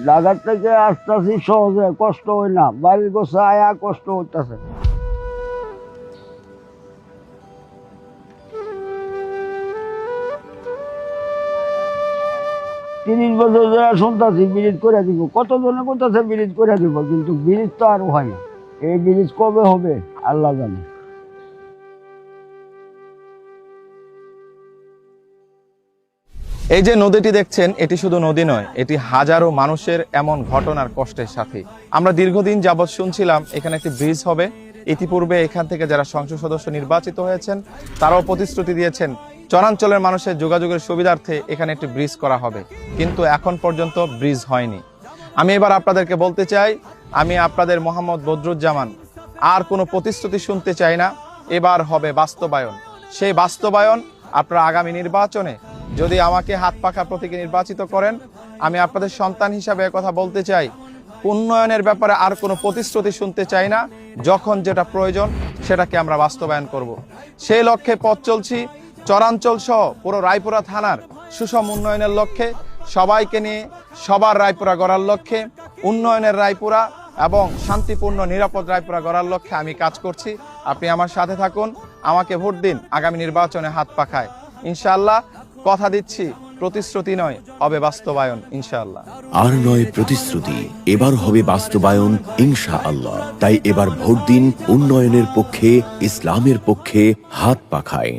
ঢাকার থেকে আসতেছি সহজে, কষ্ট হয় না। বাড়ির গোছা আয়া কষ্ট হইতেছে। 30 বছর ধরে শুনতেছি ব্রিজ করে দিব, কতজনে করতেছে ব্রিজ করে দিব, কিন্তু ব্রিজ তো আর হয় না। এই ব্রিজ কবে হবে আল্লাহ জানে। এই যে নদীটি দেখছেন, এটি শুধু নদী নয়, এটি হাজারো মানুষের এমন ঘটনার কষ্টের সাথে। আমরা দীর্ঘদিন যাবৎ শুনছিলাম এখানে একটি ব্রিজ হবে। ইতিপূর্বে এখান থেকে যারা সংসদ সদস্য নির্বাচিত হয়েছেন তারাও প্রতিশ্রুতি দিয়েছেন চরাঞ্চলের মানুষের যোগাযোগের সুবিধার্থে এখানে একটি ব্রিজ করা হবে, কিন্তু এখন পর্যন্ত ব্রিজ হয়নি। আমি এবার আপনাদেরকে বলতে চাই, আমি আপনাদের মোহাম্মদ বদরুজ্জামান আর কোনো প্রতিশ্রুতি শুনতে চাই না। এবার হবে বাস্তবায়ন। সেই বাস্তবায়ন আপনারা আগামী নির্বাচনে যদি আমাকে হাত পাখা প্রতীকে নির্বাচিত করেন, আমি আপনাদের সন্তান হিসাবে কথা বলতে চাই, উন্নয়নের ব্যাপারে আর কোনো প্রতিশ্রুতি শুনতে চাই না। যখন যেটা প্রয়োজন সেটাকে আমরা বাস্তবায়ন করব। সেই লক্ষ্যে পথ চলছি। চরাঞ্চল সহ পুরো রায়পুরা থানার সুষম উন্নয়নের লক্ষ্যে, সবাইকে নিয়ে সবার রায়পুরা গড়ার লক্ষ্যে, উন্নয়নের রায়পুরা এবং শান্তিপূর্ণ নিরাপদ রায়পুরা গড়ার লক্ষ্যে আমি কাজ করছি। আপনি আমার সাথে থাকুন, আমাকে ভোট দিন আগামী নির্বাচনে হাত পাখায়। ইনশাআল্লাহ কথা দিচ্ছি, প্রতিশ্রুতি নয়, হবে বাস্তবায়ন ইনশাআল্লাহ। আর নয় প্রতিশ্রুতি, এবার হবে বাস্তবায়ন ইনশাআল্লাহ। তাই এবার ভোট দিন উন্নয়নের পক্ষে, ইসলামের পক্ষে, হাত পাখায়।